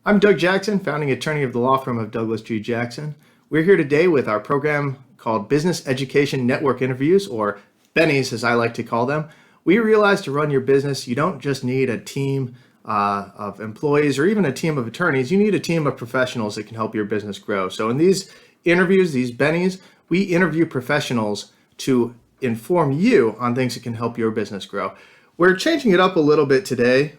I'm Doug Jackson, founding attorney of the law firm of Douglas G. Jackson. We're here today with our program called Business Education Network Interviews, or BENIs as I like to call them. We realize to run your business, you don't just need a team of employees or even a team of attorneys. You need a team of professionals that can help your business grow. So in these interviews, these BENIs, we interview professionals to inform you on things that can help your business grow. We're changing it up a little bit today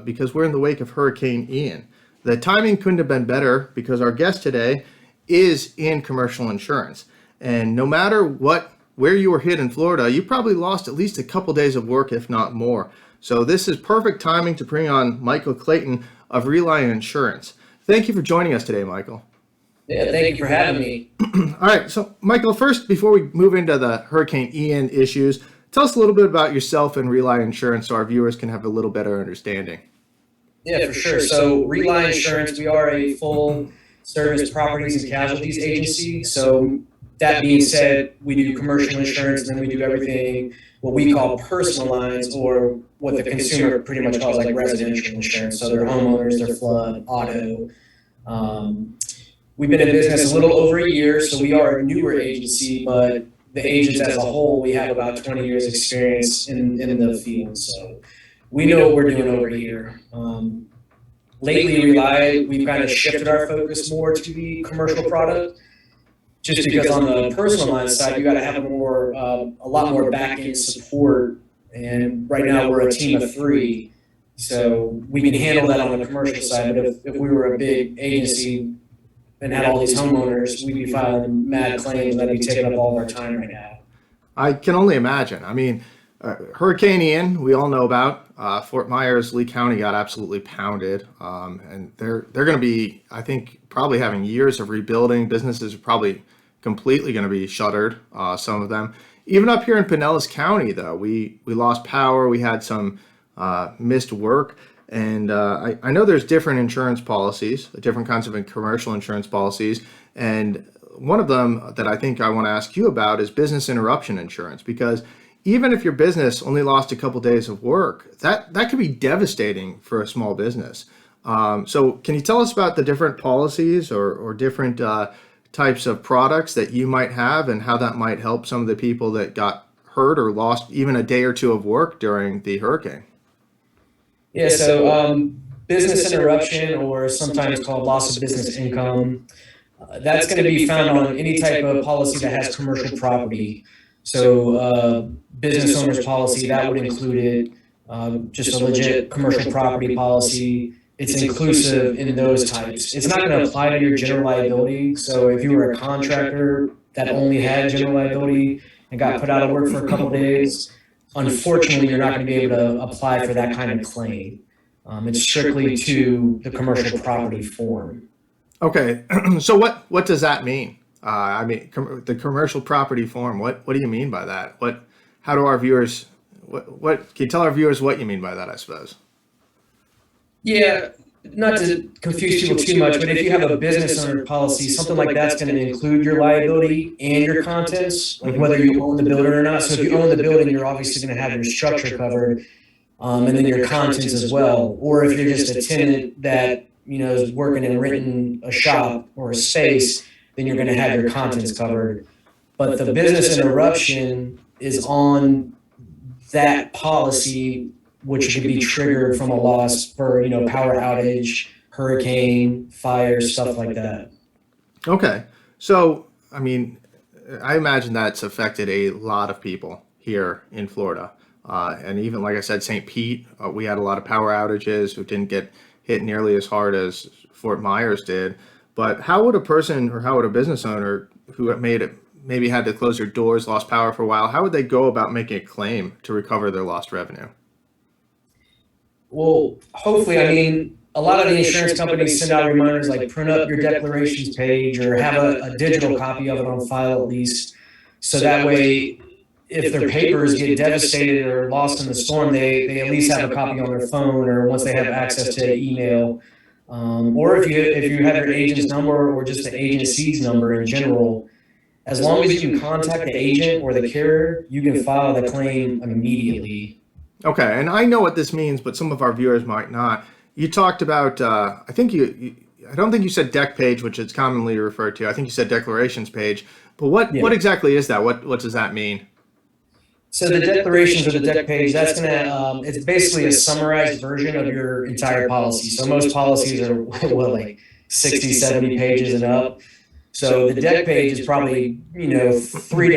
because we're in the wake of Hurricane Ian. The timing couldn't have been better because our guest today is in commercial insurance. And no matter where you were hit in Florida, you probably lost at least a couple days of work, if not more. So this is perfect timing to bring on Michael Clayton of Reliant Insurance. Thank you for joining us today, Michael. Yeah, thank you for having me. All right, so Michael, first, before we move into the Hurricane Ian issues, tell us a little bit about yourself and Reliant Insurance so our viewers can have a little better understanding. Yeah, for sure. So Reliant Insurance, we are a full service properties and casualties agency. So that being said, we do commercial insurance and then we do everything what we call personal lines, or what the consumer pretty much calls like residential insurance. So their homeowners, their flood, auto. We've been in business a little over a year, so we are a newer agency, but the agents as a whole, we have about 20 years experience in the field. So we know what we're doing over here. Lately, we've kind of shifted our focus more to the commercial product, just because on the personal line side, you got to have a lot more back-end support. And right now, we're a team of 3, so we can handle that on the commercial side. But if we were a big agency and had all these homeowners, we'd be filing mad claims, and that'd be taking up all of our time right now. I can only imagine. I mean, Hurricane Ian, we all know about. Fort Myers, Lee County got absolutely pounded, and they're going to be, I think, probably having years of rebuilding. Businesses are probably completely going to be shuttered. Some of them, even up here in Pinellas County, though, we lost power. We had some missed work, and I know there's different insurance policies, different kinds of commercial insurance policies, and one of them that I think I want to ask you about is business interruption insurance, because even if your business only lost a couple days of work, that could be devastating for a small business. So can you tell us about the different policies or different types of products that you might have and how that might help some of the people that got hurt or lost even a day or two of work during the hurricane? Yeah, so business interruption, or sometimes called loss of business income, that's going to be found on any type of policy that has commercial property. So business owner's policy, that would include just a legit commercial property policy. It's inclusive in those types. It's not going to apply to your general liability. So if you were a contractor that only had general liability and got put out of work for a couple of days, unfortunately, you're not going to be able to apply for that kind of claim. It's strictly to the commercial property form. Okay, so what does that mean? I mean, the commercial property form. What do you mean by that? How do our viewers? What can you tell our viewers what you mean by that? I suppose. Yeah, not to confuse people too much, but if you have a business owner policy, something like that's going to include your liability and your contents, like whether you own the building or not. So if you own the building, you're obviously going to have your structure covered, and then your contents as well. Or if you're just a tenant that is working and renting a shop or a space, then you're going to have your contents covered. But the business interruption is on that policy, which could be triggered from a loss for, power outage, hurricane, fire, stuff like that. Okay. So, I mean, I imagine that's affected a lot of people here in Florida. And even, like I said, St. Pete, we had a lot of power outages who didn't get hit nearly as hard as Fort Myers did. But how would a person or how would a business owner who maybe had to close their doors, lost power for a while, how would they go about making a claim to recover their lost revenue? Well, hopefully, a lot of the insurance companies send out reminders like print up your declarations page or have a digital copy of it on file at least. So that way, if their papers get devastated or lost in the storm, they at least have a copy on their phone, or once they have access to email. Or if you have your agent's number or just the agency's number in general, as long as you can contact the agent or the carrier, you can file the claim immediately. Okay, and I know what this means, but some of our viewers might not. You talked about, I don't think you said deck page, which it's commonly referred to. I think you said declarations page. But what exactly is that? What does that mean? So the declarations or the deck page, that's it's basically a summarized version of your entire policy. So most policies are, well, like 60, 70 pages and up. So the deck page is probably, 3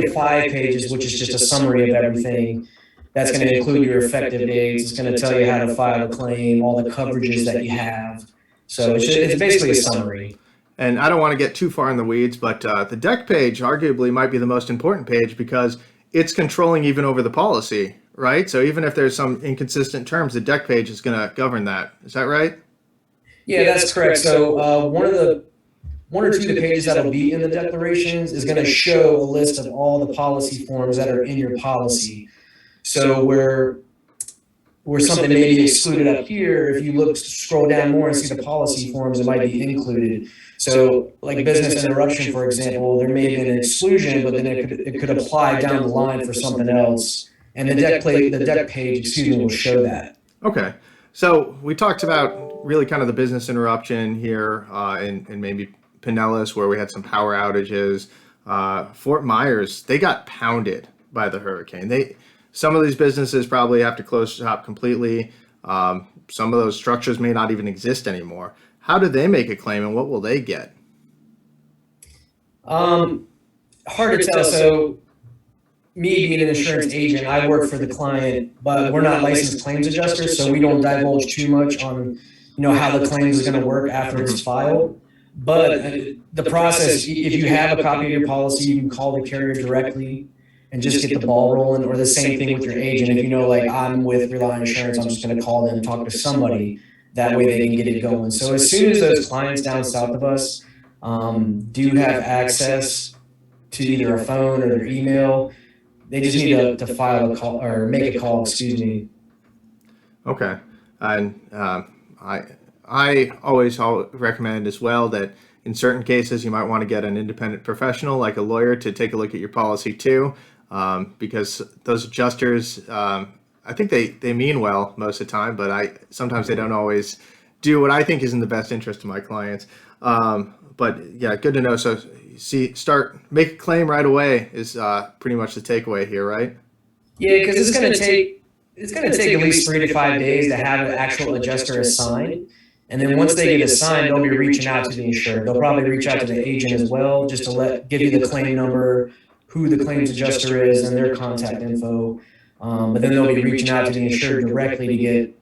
to 5 pages, which is just a summary of everything. That's going to include your effective dates. It's going to tell you how to file a claim, all the coverages that you have. So it's basically a summary. And I don't want to get too far in the weeds, but the deck page arguably might be the most important page because it's controlling even over the policy, right? So even if there's some inconsistent terms, the deck page is going to govern that. Is that right? Yeah, that's correct. So one or two of the pages that'll be in the declarations is going to show a list of all the policy forms that are in your policy. So where something may be excluded up here, if you scroll down more and see the policy forms, it might be included. So like business interruption, for example, there may be an exclusion, but then it could apply down the line for something else. And the deck page, will show that. Okay. So we talked about really kind of the business interruption here and maybe Pinellas, where we had some power outages. Fort Myers, they got pounded by the hurricane. Some of these businesses probably have to close shop completely. Some of those structures may not even exist anymore. How do they make a claim, and what will they get? Hard to tell. So, me being an insurance agent, I work for the client, but we're not licensed claims adjusters, so we don't divulge too much on, how the claim is going to work after it's filed. But the process, if you have a copy of your policy, you can call the carrier directly and just get the ball rolling, or the same thing with your agent. If like I'm with Reliant Insurance, I'm just going to call them and talk to somebody. That way they can get it going. So as soon as those clients down south of us do have access to either a phone or their email, they just need to file a call or make a call, excuse me. Okay. And I always recommend as well that in certain cases you might want to get an independent professional like a lawyer to take a look at your policy too. Because those adjusters, I think they mean well most of the time, but sometimes they don't always do what I think is in the best interest of my clients. But yeah, good to know. So make a claim right away is pretty much the takeaway here, right? Yeah, because it's going to take at least 3 to 5 days to have an actual adjuster assigned. And then once they get assigned, they'll be reaching out to the insured. They'll probably reach out to the agent as well, just to give you the claim number, who the claims adjuster is, and their contact info. But then they'll be reaching out to the insured directly to get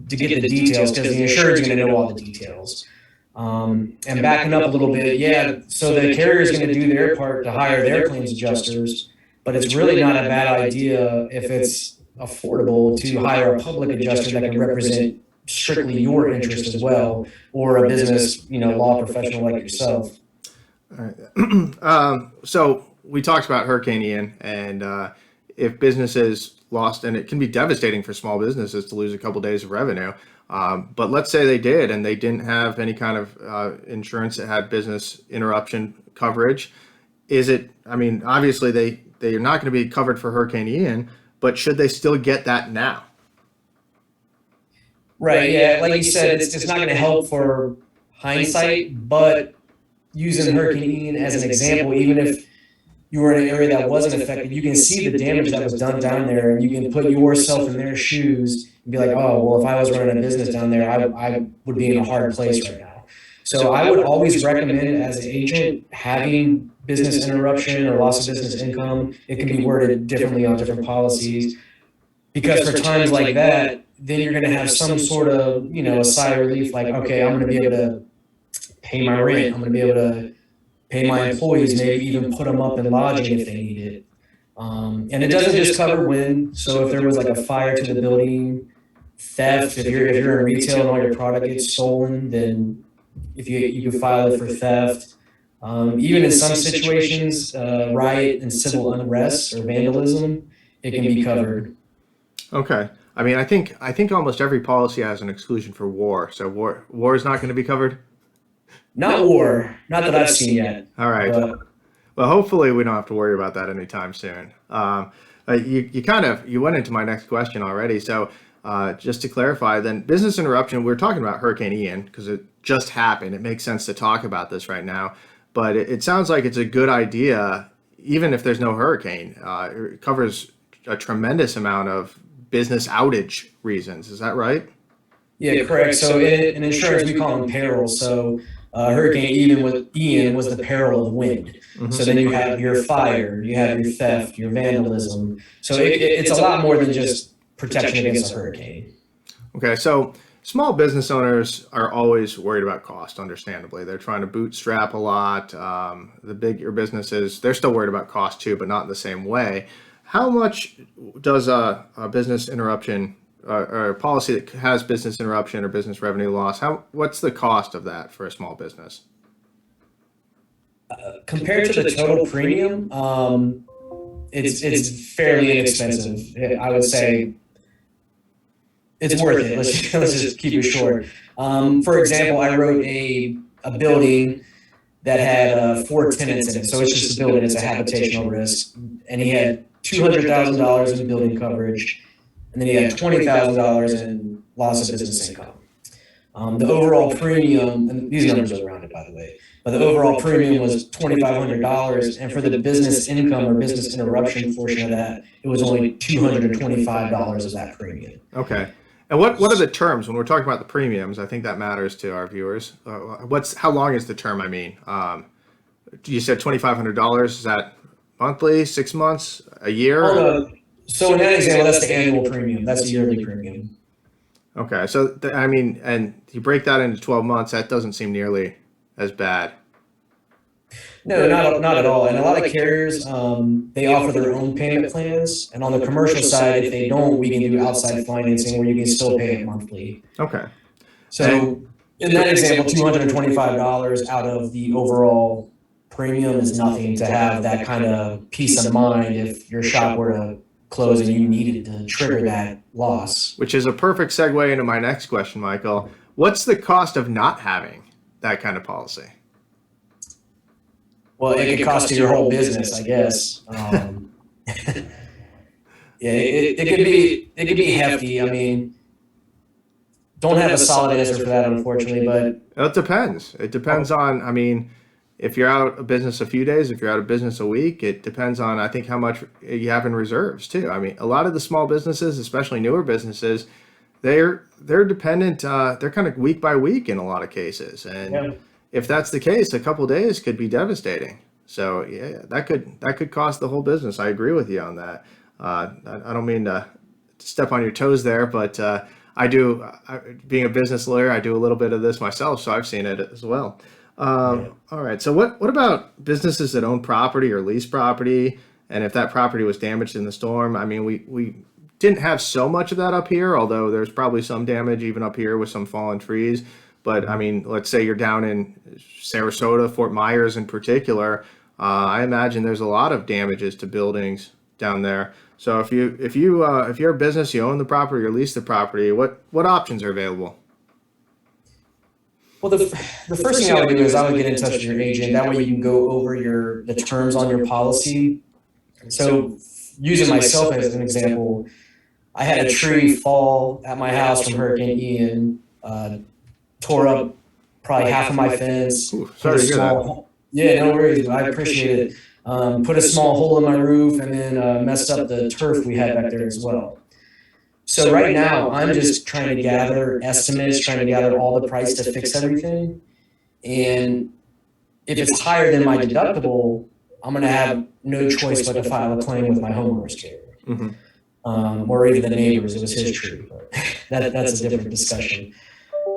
the details, because the insured is going to know all the details. And backing up a little bit, so the carrier is going to do their part to hire their claims adjusters, but it's really not a bad idea if it's affordable to hire a public adjuster that can represent strictly your interest as well, or a business, law professional like yourself. All right. So we talked about Hurricane Ian, and if businesses lost, and it can be devastating for small businesses to lose a couple days of revenue. But let's say they did, and they didn't have any kind of insurance that had business interruption coverage. Obviously they are not going to be covered for Hurricane Ian, but should they still get that now? Right. Yeah. Like you said, it's not going to help for hindsight, but using Hurricane Ian as an example, even if you were in an area that wasn't affected, you can see the damage that was done down there, and you can put yourself in their shoes and be like, oh, well, if I was running a business down there, I would be in a hard place right now. So I would always recommend, as an agent, having business interruption or loss of business income. It can be worded differently on different policies, because for times like that, then you're going to have some sort of, a sigh of relief, like, okay, I'm going to be able to pay my rent. I'm going to be able to pay my employees, maybe even put them up in lodging if they need it. And it doesn't just cover wind. So if there was like a fire to the building, theft, if you're in retail and all your product gets stolen, then if you can file it for theft. Even in some situations, riot and civil unrest or vandalism, it can be covered. Okay. I think almost every policy has an exclusion for war. So war is not going to be covered? Not war. Not that I've seen yet. All right. Well, hopefully we don't have to worry about that anytime soon. You went into my next question already. So just to clarify, then business interruption, we're talking about Hurricane Ian because it just happened. It makes sense to talk about this right now, but it sounds like it's a good idea, even if there's no hurricane. It covers a tremendous amount of business outage reasons. Is that right? Yeah, correct. So in insurance, we call them perils. So Hurricane Ian was the peril of wind. So then you have your fire, you have your theft, your vandalism. So it's a lot more than just protection against a hurricane. Okay, so small business owners are always worried about cost, understandably. They're trying to bootstrap a lot. The bigger businesses, they're still worried about cost too, but not in the same way. How much does a business interruption or a policy that has business interruption or business revenue loss, what's the cost of that for a small business? Compared to the total premium, it's fairly inexpensive. I would say it's worth it. Let's just keep it short. For example, I wrote a building that had 4 tenants in it. So it's just a building, it's a habitational risk. And he had $200,000 in building coverage, and then he had $20,000 in loss of business income. The overall premium, and these numbers are rounded, by the way, but the overall premium was $2,500, and for the business income or business interruption portion of that, it was only $225 of that premium. Okay. And what are the terms when we're talking about the premiums? I think that matters to our viewers. How long is the term? I mean, you said $2,500. Is that monthly, 6 months, a year? So in that example, that's the annual premium. That's the yearly premium. Okay, so I mean, and you break that into 12 months, that doesn't seem nearly as bad. No, not at all. And a lot of carriers, they offer their own payment plans. And on the commercial side, if they don't, we can do outside financing where you can still pay it monthly. Okay. So in that example, $225 out of the overall premium is nothing to have that kind of peace of mind if your shop were to close and you needed to trigger that loss. Which is a perfect segue into my next question, Michael. What's the cost of not having that kind of policy? Well, it could cost you your whole business, I guess. Yeah, it could be hefty. I mean, don't have a solid answer for that, unfortunately, but it depends. It depends on, I mean, if you're out of business a few days, if you're out of business a week, it depends on, I think, how much you have in reserves too. I mean, a lot of the small businesses, especially newer businesses, they're dependent. They're kind of week by week in a lot of cases, and if that's the case, a couple of days could be devastating. So yeah, that could cost the whole business. I agree with you on that. I don't mean to step on your toes there, but being a business lawyer, I do a little bit of this myself, so I've seen it as well. All right. So what about businesses that own property or lease property? And if that property was damaged in the storm, I mean, we didn't have so much of that up here, although there's probably some damage even up here with some fallen trees. But I mean, let's say you're down in Sarasota, Fort Myers in particular. I imagine there's a lot of damages to buildings down there. So if you're a business, you own the property or lease the property, what options are available? Well, the first thing I would do is I would get in touch with your agent. That way you can go over the terms on your policy. So using myself as an example, I had a tree fall at my house from Hurricane Ian, tore up probably half of my fence. Ooh, sorry to hear that. Yeah, no worries. I appreciate it. Put a small hole in my roof and then messed up the turf we had back there as well. So right now, I'm just trying to gather estimates, trying to gather all the price to fix everything. And if it's higher than my deductible, I'm going to have no choice but to file a claim with my homeowner's carrier. Mm-hmm. Or even the neighbors. It was his tree. But that's a different discussion.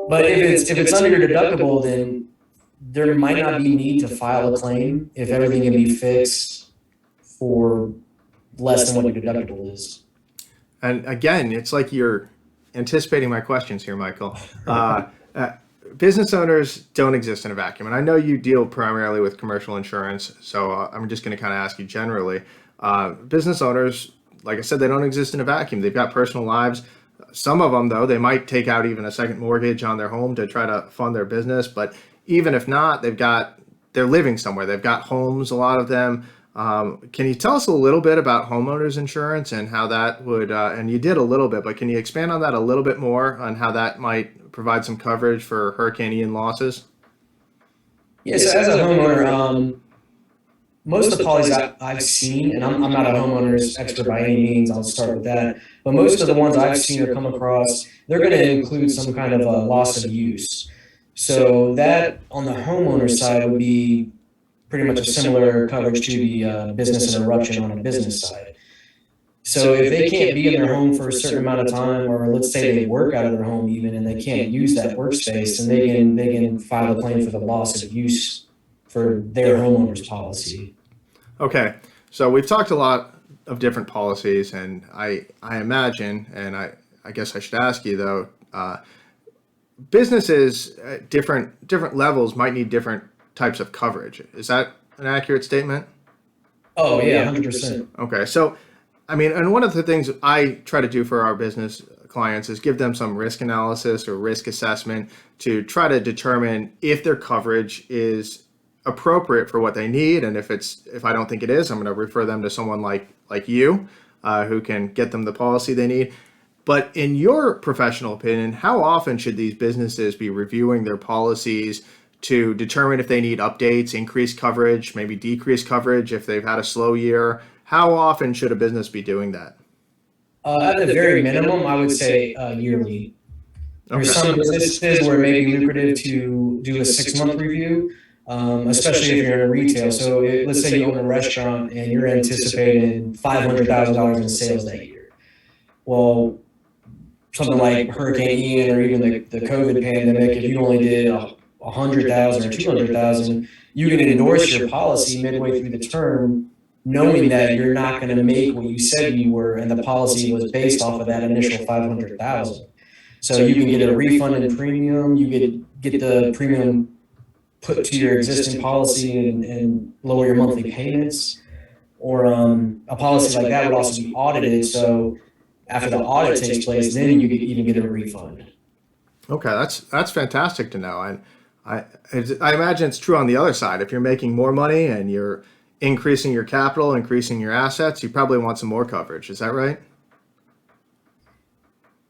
But if it's under your deductible, then there might not be need to file a claim if everything can be fixed for less than what your deductible is. And again, it's like you're anticipating my questions here, Michael. Business owners don't exist in a vacuum. And I know you deal primarily with commercial insurance, so I'm just going to kind of ask you generally. Business owners, like I said, they don't exist in a vacuum. They've got personal lives. Some of them, though, they might take out even a second mortgage on their home to try to fund their business. But even if not, they're living somewhere. They've got homes, a lot of them. Can you tell us a little bit about homeowners insurance and how that would, and you did a little bit, but can you expand on that a little bit more on how that might provide some coverage for Hurricane Ian losses? Yeah, so as a homeowner, most of the policies I've seen, and I'm not a homeowner's expert by any means, I'll start with that, but most of the ones I've seen or come across, they're going to include some kind of a loss of use. So that on the homeowner side would be pretty much a similar coverage to the business interruption on a business side. So if they can't be in their home for a certain amount of time, or let's say they work out of their home even and they can't use that workspace, then they can file a claim for the loss of use for their homeowner's policy. Okay, so we've talked a lot of different policies, and I imagine, and I guess I should ask you though, businesses at different levels might need different types of coverage. Is that an accurate statement? Oh yeah, 100%. Okay, so I mean, and one of the things I try to do for our business clients is give them some risk analysis or risk assessment to try to determine if their coverage is appropriate for what they need, and if I don't think it is, I'm going to refer them to someone like you, who can get them the policy they need. But in your professional opinion, how often should these businesses be reviewing their policies to determine if they need updates, increase coverage, maybe decrease coverage if they've had a slow year? How often should a business be doing that? At the very minimum, I would say yearly. Okay. There's some businesses where it may be lucrative to do a 6-month review, especially if you're in retail. So let's say you own a restaurant and you're anticipating $500,000 in sales that year. Well, something like Hurricane Ian or even the COVID pandemic, if you only did 100,000 or 200,000, you can endorse your policy midway through the term, knowing that you're not going to make what you said you were, and the policy was based off of that initial 500,000. So you can get a refund in premium, you get the premium put to your existing policy and lower your monthly payments, or a policy like that would also be audited. So after the audit takes place, then you could even get a refund. Okay, that's fantastic to know. And I imagine it's true on the other side. If you're making more money and you're increasing your capital, increasing your assets, you probably want some more coverage. Is that right?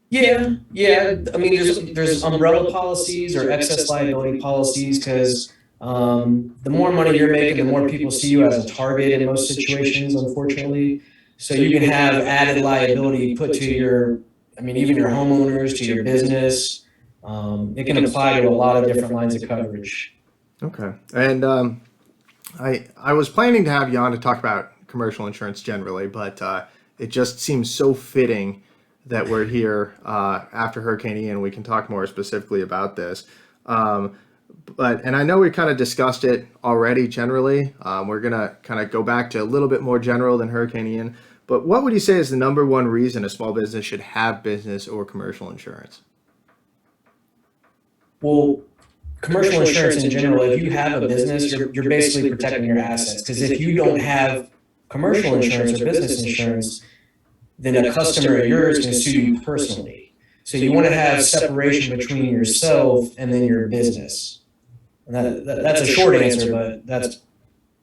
Yeah, yeah. I mean, there's umbrella policies or excess liability policies because the more money you're making, the more people see you as a target in most situations, unfortunately. So you can have added liability put to even your homeowners, to your business. It can apply to a lot of different lines of coverage. Okay. And I was planning to have you on to talk about commercial insurance generally, but it just seems so fitting that we're here after Hurricane Ian. We can talk more specifically about this. And I know we kind of discussed it already generally. We're going to kind of go back to a little bit more general than Hurricane Ian. But what would you say is the number one reason a small business should have business or commercial insurance? Well, commercial insurance in general, if you have a business, you're basically protecting your assets. Because if you don't have commercial insurance or business insurance, then a customer of yours can sue you personally. So you want to have separation between yourself and then your business. And that's a short answer, but that's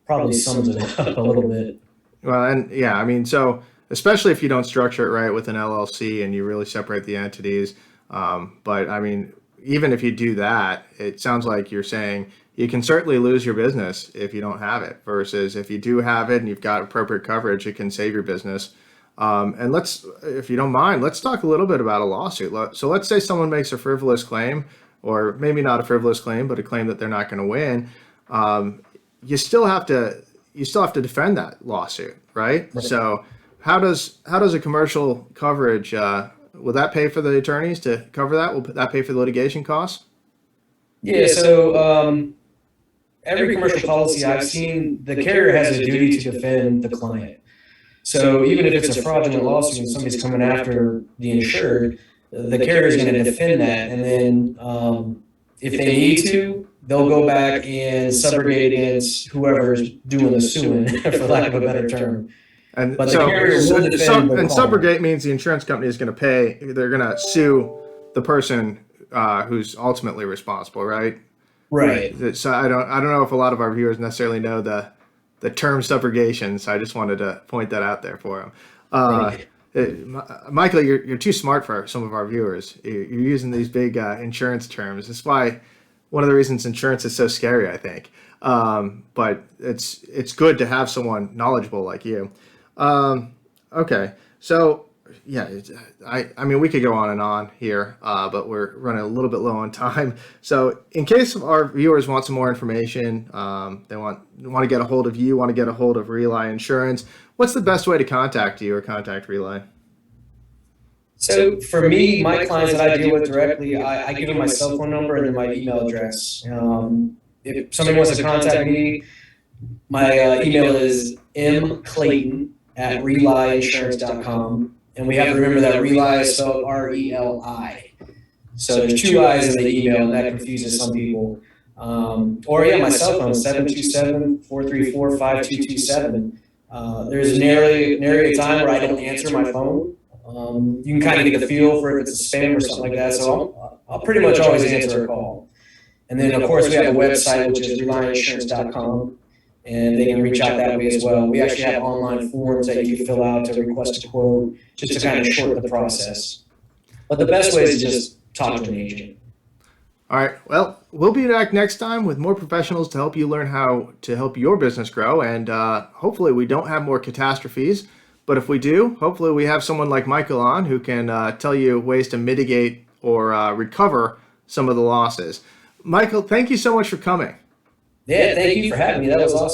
probably sums it up a little bit. Well, and yeah, I mean, so especially if you don't structure it right with an LLC and you really separate the entities. But I mean, even if you do that, it sounds like you're saying you can certainly lose your business if you don't have it, versus if you do have it and you've got appropriate coverage, it can save your business. And if you don't mind, let's talk a little bit about a lawsuit. So let's say someone makes a frivolous claim, or maybe not a frivolous claim, but a claim that they're not going to win. You still have to defend that lawsuit, right? So how does a commercial coverage, will that pay for the attorneys to cover that? Will that pay for the litigation costs? Yeah, so every commercial policy I've seen, the carrier has a duty to defend the client. So even if it's a fraudulent lawsuit and somebody's coming after the insured, the carrier is going to defend that. And then if they need to, they'll go back and subrogate against whoever's doing the suing, for lack of a better term. And But the so, carrier will defend the and client. subrogate means the insurance company is going to pay. They're going to sue the person who's ultimately responsible, right? Right. So I don't know if a lot of our viewers necessarily know the the term subrogation. So I just wanted to point that out there for him. Thank Michael, you're too smart for some of our viewers. You're using these big insurance terms. That's why one of the reasons insurance is so scary, I think. But it's good to have someone knowledgeable like you. Okay, so yeah, I mean we could go on and on here, but we're running a little bit low on time. So in case our viewers want some more information, they want to get a hold of you, want to get a hold of Rely Insurance. What's the best way to contact you or contact Rely? So for me, my clients that I deal with directly, I give them my cell phone number and then my email address. If somebody wants to contact me, my email is mclayton@reliinsurance.com. And we have to remember that Rely is spelled RELI. So there's two I's in the email, and that confuses some people. Or my cell phone, 727-434-5227. There's nary a time where I don't answer my phone. You can kind of get the feel for if it's a spam or something like that. So I'll pretty much always answer a call. And then, of course, we have a website, which is reliinsurance.com, and they can reach out that way as well. We actually have online forms that you can fill out to request a quote, just to kind of shorten the process. But the best way is to just talk to an agent. All right. Well, we'll be back next time with more professionals to help you learn how to help your business grow. And hopefully we don't have more catastrophes. But if we do, hopefully we have someone like Michael on who can tell you ways to mitigate or recover some of the losses. Michael, thank you so much for coming. Yeah, thank you for having me. That was awesome.